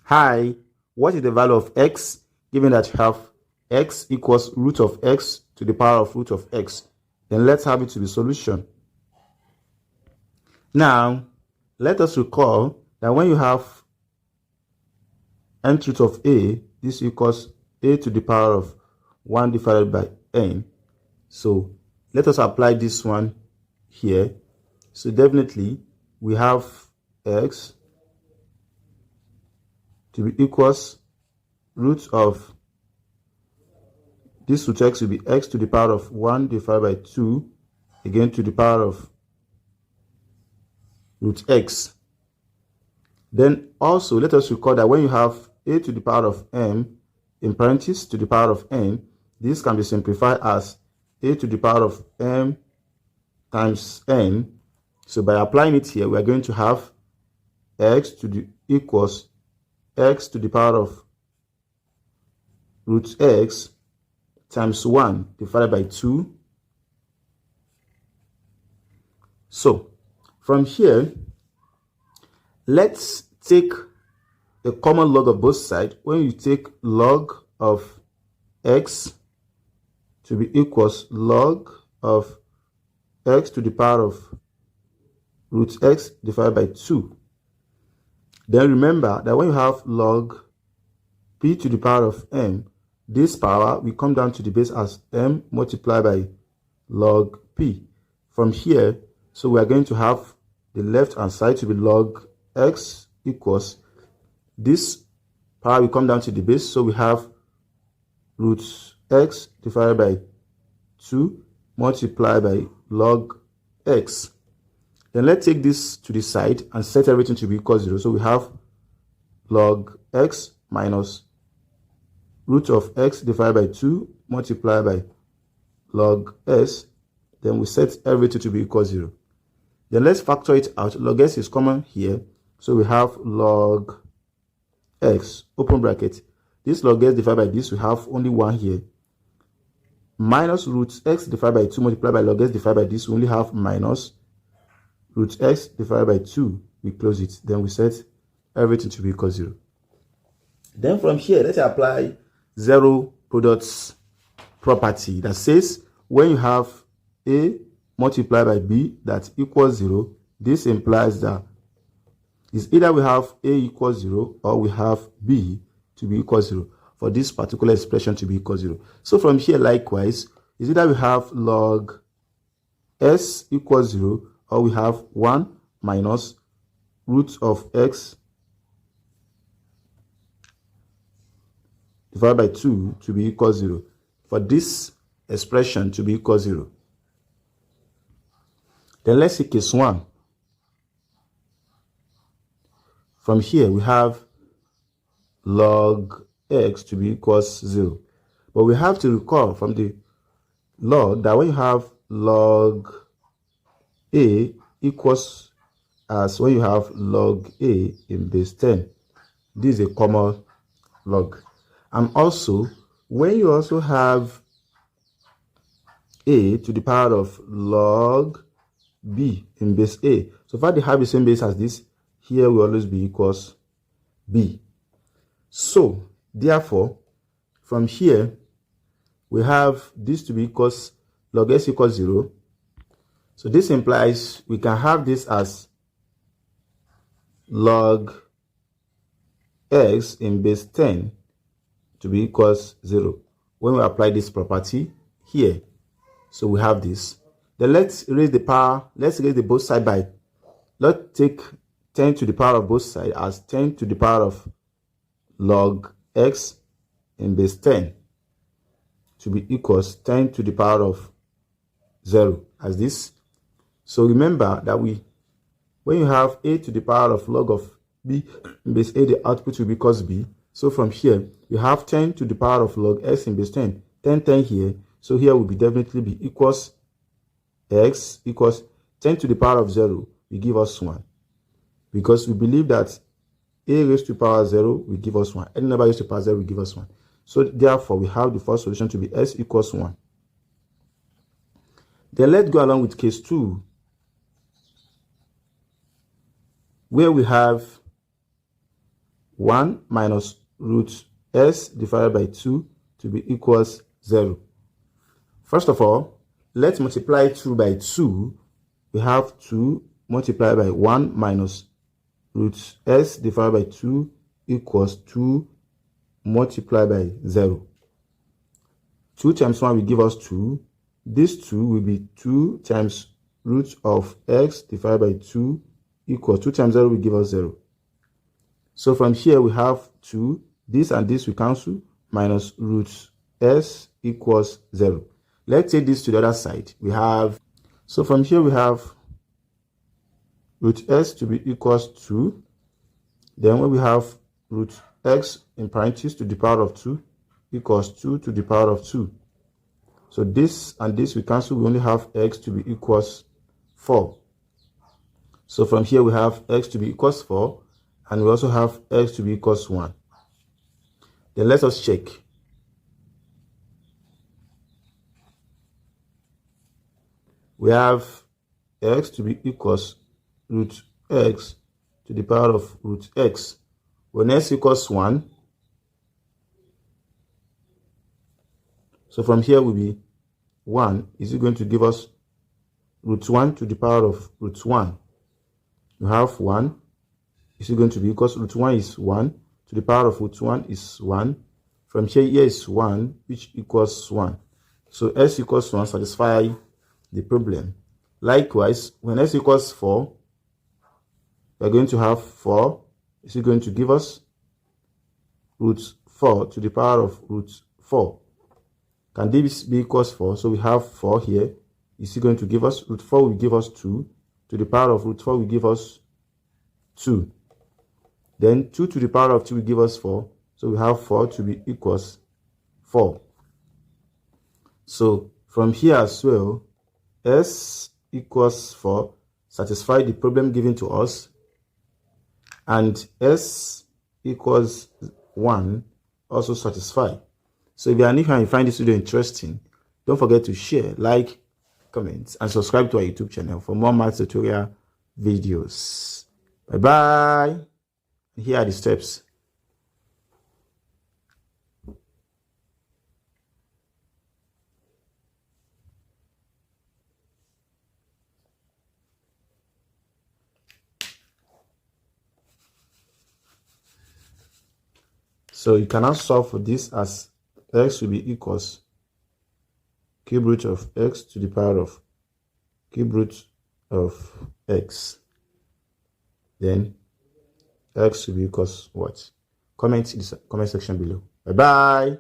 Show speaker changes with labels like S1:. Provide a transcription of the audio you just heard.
S1: Hi, what is the value of x given that you have x equals root of x to the power of root of x? Then let's have it to the solution. Now, let us recall that when you have nth root of a, this equals a to the power of 1 divided by n. So let us apply this one here. So definitely we have x to be equals root of this root x will be x to the power of 1 divided by 2, again to the power of root x. Then also let us recall that when you have a to the power of m in parentheses to the power of n, this can be simplified as a to the power of m times n. So by applying it here, we are going to have x to the equals x to the power of root x times 1 divided by 2. So from here, let's take the common log of both sides. When you take log of x to be equals log of x to the power of root x divided by 2. Then remember that when you have log p to the power of m, this power will come down to the base as m multiplied by log p. From here, so we are going to have the left hand side to be log x equals this power will come down to the base, so we have root x divided by 2 multiplied by log x. Then let's take this to the side and set everything to be equal to 0. So we have log x minus root of x divided by 2 multiplied by log s. Then we set everything to be equal to 0. Then let's factor it out. Log s is common here. So we have log x, open bracket. This log s divided by this, we have only 1 here. Minus root x divided by 2 multiplied by log s divided by this, we only have minus root x divided by 2. We close it. Then we set everything to be equal to 0. Then from here, let's apply zero products property that says when you have a multiplied by b that equals 0, this implies that it's either we have a equals 0 or we have b to be equal to 0 for this particular expression to be equal to 0. So from here, likewise, it's either we have log s equals 0 or we have 1 minus root of x divided by 2 to be equal to 0 for this expression to be equal to 0. Then let's see case 1. From here, we have log x to be equals 0. But we have to recall from the log that when you have log a equals as when you have log a in base 10. This is a common log. And also, when you also have a to the power of log b in base a, so far they have the same base as this, here will always be equals b. So, therefore, from here, we have this to be equals log s equals 0. So this implies we can have this as log x in base 10 to be equals 0 when we apply this property here. So we have this. Then let's raise the power, let's raise the both side by, let's take 10 to the power of both sides as 10 to the power of log x in base 10 to be equals 10 to the power of 0 as this. So remember that when you have a to the power of log of b in base a, the output will be equals b. So from here, you have 10 to the power of log x in base 10. 10 here. So here will be definitely be equals x equals 10 to the power of 0 will give us 1. Because we believe that a raised to the power 0 will give us 1. Any number raised to the power 0 will give us 1. So therefore, we have the first solution to be s equals 1. Then let's go along with case 2, where we have 1 minus root s divided by 2 to be equals 0. First of all, let's multiply 2 by 2. We have 2 multiplied by 1 minus root s divided by 2 equals 2 multiplied by 0. 2 times 1 will give us 2. This 2 will be 2 times root of x divided by 2 equals 2 times 0 will give us 0. So from here we have 2. This and this will cancel. Minus root s equals 0. Let's take this to the other side. We have, so from here we have root s to be equals 2. Then when we have root x in parentheses to the power of 2 equals 2 to the power of 2. So this and this we cancel. We only have x to be equals 4. So from here we have x to be equals 4. And we also have x to be equals 1. Then let us check. We have x to be equals root x to the power of root x. When x equals 1, so from here will be 1. Is it going to give us root 1 to the power of root 1? You have 1. Is it going to be equals root 1 is 1 to the power of root 1 is 1. From here is 1, which equals 1. So s equals 1 satisfy the problem. Likewise, when s equals 4, we are going to have 4. Is it going to give us root 4 to the power of root 4? Can this be equals 4? So we have 4 here. Is it going to give us root 4 will give us 2 to the power of root 4 will give us 2. Then 2 to the power of 2 will give us 4. So we have 4 to be equals 4. So from here as well, s equals 4 satisfy the problem given to us. And s equals 1 also satisfy. So if you are new here and you find this video interesting, don't forget to share, like, comment, and subscribe to our YouTube channel for more math tutorial videos. Bye-bye. Here are the steps. So you can now solve for this as x will be equals cube root of x to the power of cube root of x. Then x will be equals what? Comment in the comment section below. Bye bye.